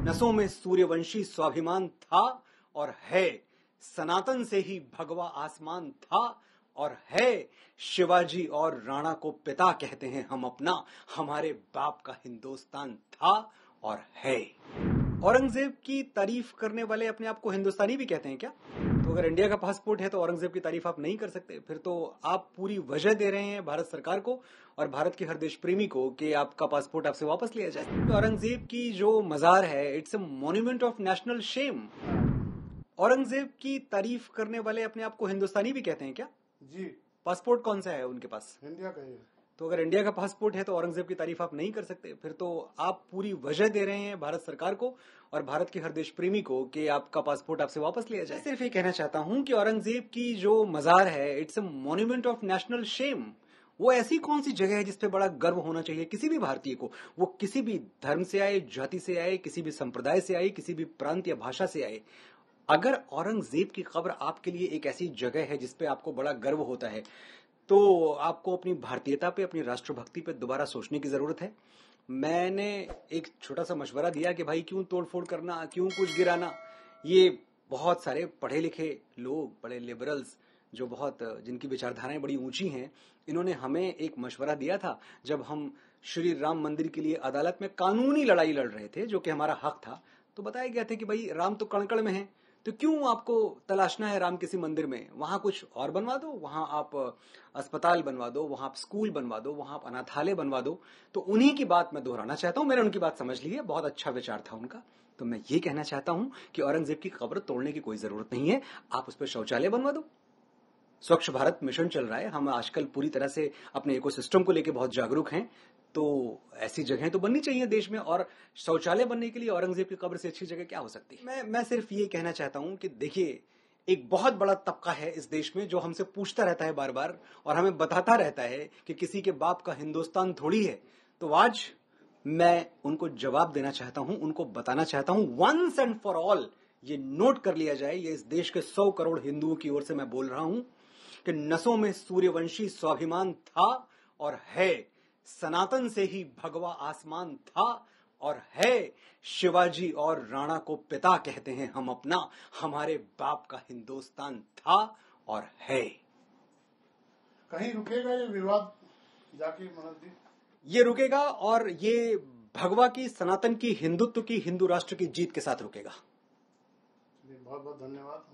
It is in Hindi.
नसों में सूर्यवंशी स्वाभिमान था और है, सनातन से ही भगवा आसमान था और है। शिवाजी और राणा को पिता कहते हैं हम अपना, हमारे बाप का हिंदुस्तान था और है। औरंगजेब की तारीफ करने वाले अपने आप को हिंदुस्तानी भी कहते हैं क्या? तो अगर इंडिया का पासपोर्ट है तो औरंगजेब की तारीफ आप नहीं कर सकते, फिर तो आप पूरी वजह दे रहे हैं भारत सरकार को और भारत के हर देश प्रेमी को कि आपका पासपोर्ट आपसे वापस लिया जाए। तो औरंगजेब की जो मजार है, it's a monument of national shame. Aurangzeb की तारीफ करने वाले अपने आप को हिंदुस्तानी भी कहते हैं क्या? जी। पासपोर्ट कौन सा है उनके पास? इंडिया का ही है। तो अगर इंडिया का पासपोर्ट है तो औरंगजेब की तारीफ आप नहीं कर सकते, फिर तो आप पूरी वजह दे रहे हैं भारत सरकार को और भारत के हर देश प्रेमी को कि आपका पासपोर्ट आपसे वापस लिया जाए। सिर्फ ये कहना चाहता हूं कि औरंगजेब की जो मजार है, it's a monument of national shame. वो ऐसी कौन सी जगह है जिसपे बड़ा गर्व होना चाहिए किसी भी भारतीय को, वो किसी भी धर्म से आए, जाति से आए, किसी भी संप्रदाय से आए, किसी भी प्रांत या भाषा से आए। अगर औरंगजेब की कब्र आपके लिए एक ऐसी जगह है जिसपे आपको बड़ा गर्व होता है, तो आपको अपनी भारतीयता पे, अपनी राष्ट्रभक्ति पे दोबारा सोचने की जरूरत है। मैंने एक छोटा सा मशवरा दिया कि भाई क्यों तोड़फोड़ करना, क्यों कुछ गिराना। ये बहुत सारे पढ़े लिखे लोग, बड़े लिबरल्स, जो बहुत जिनकी विचारधाराएं बड़ी ऊंची हैं, इन्होंने हमें एक मशवरा दिया था जब हम श्री राम मंदिर के लिए अदालत में कानूनी लड़ाई लड़ रहे थे, जो कि हमारा हक था। तो बताया गया था कि भाई राम तो कण-कण में है, तो क्यों आपको तलाशना है राम किसी मंदिर में? वहां कुछ और बनवा दो, वहां आप अस्पताल बनवा दो, वहां आप स्कूल बनवा दो, वहां आप अनाथालय बनवा दो। तो उन्हीं की बात मैं दोहराना चाहता हूं। मैंने उनकी बात समझ ली है, बहुत अच्छा विचार था उनका। तो मैं ये कहना चाहता हूं कि औरंगजेब की कब्र तोड़ने की कोई जरूरत नहीं है, आप उस पर शौचालय बनवा दो। स्वच्छ भारत मिशन चल रहा है, हम आजकल पूरी तरह से अपने इकोसिस्टम को लेकर बहुत जागरूक हैं, तो ऐसी जगह तो बननी चाहिए देश में। और शौचालय बनने के लिए औरंगजेब की कब्र से अच्छी जगह क्या हो सकती है? मैं सिर्फ ये कहना चाहता हूं कि देखिए, एक बहुत बड़ा तबका है इस देश में जो हमसे पूछता रहता है बार बार और हमें बताता रहता है कि किसी के बाप का हिंदुस्तान थोड़ी है। तो आज मैं उनको जवाब देना चाहता हूं, उनको बताना चाहता हूं, वंस एंड फॉर ऑल ये नोट कर लिया जाए, ये इस देश के 100 करोड़ हिंदुओं की ओर से मैं बोल रहा हूं कि नसों में सूर्यवंशी स्वाभिमान था और है, सनातन से ही भगवा आसमान था और है। शिवाजी और राणा को पिता कहते हैं हम अपना, हमारे बाप का हिंदुस्तान था और है। कहीं रुकेगा ये विवाद जाके मनोज जी? ये रुकेगा और ये भगवा की, सनातन की, हिंदुत्व की, हिंदू राष्ट्र की जीत के साथ रुकेगा। बहुत बहुत धन्यवाद।